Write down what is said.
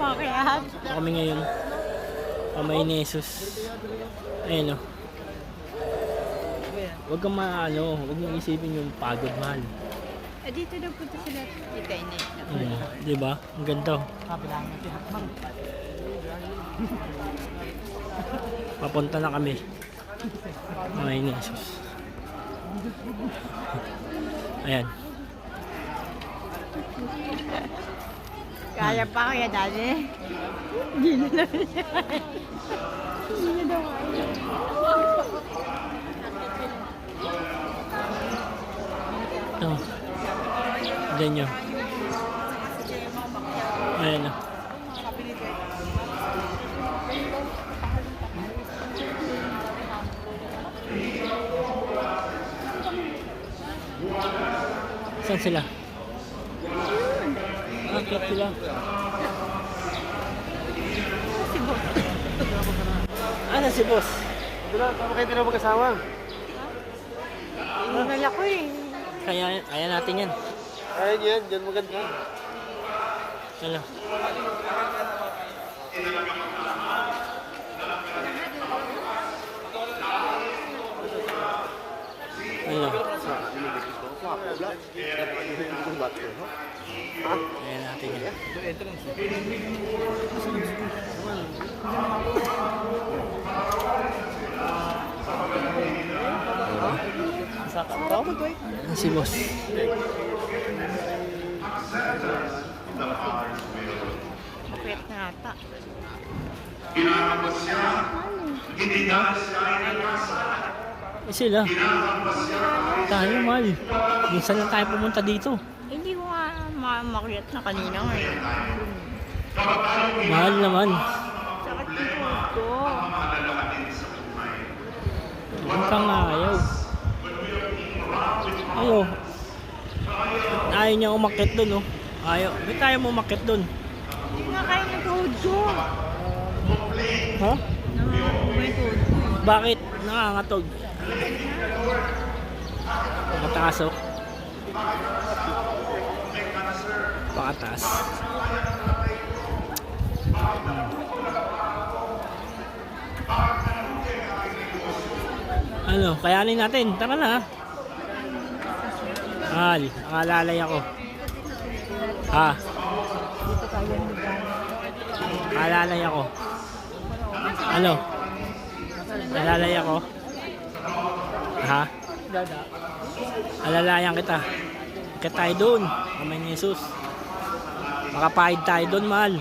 umakyat. Kami ngayon. Kamay ni Jesus. Ayun o. Huwag kang huwag mong isipin yung pagod, mahal. Eh, dito daw punta sila. Kita ini. Di ba? Ang ganda. Papunta na kami. Kamay ni Jesus. Ayan. Kaya pa kaya dali. Hindi na daw niya. Hindi na daw kaya. Ito. Ganyan. Ayan na. Saan sila? Akit sila. Si Boss. Ano si boss? Tama kayo din mag-asawa. Ingal ako eh. Kaya natin yan. Ayun yan, dyan maganda. Ano? Ano? Kaya natin yan. Si boss. Makwet na ata. Sila. Tayo, mahal. Minsan lang tayo pumunta dito. Hindi ko nga makwet na kanina ngayon. Mahal naman. Sakit ng tuhod ko. Huwag kang ayaw. Ayaw. Ayaw niya umakit dun, oh. Ayaw. Ba't tayo mo umakit dun? Hindi nga kaya ng tuhod ko. Ha? May tuhod ko. Bakit? Nangangatog. Pakataas, oh. Pakataas. Ano? Kayanin natin. Tara na, ha? Mahal, nakalalay ako. Ha? Dito tayo nagdaan. Nakalalay ako. Ano? Nalalay ako. Ha? Alalayan kita. Ikit tayo doon. Kamay ni Jesus. Makapahid tayo doon, mahal.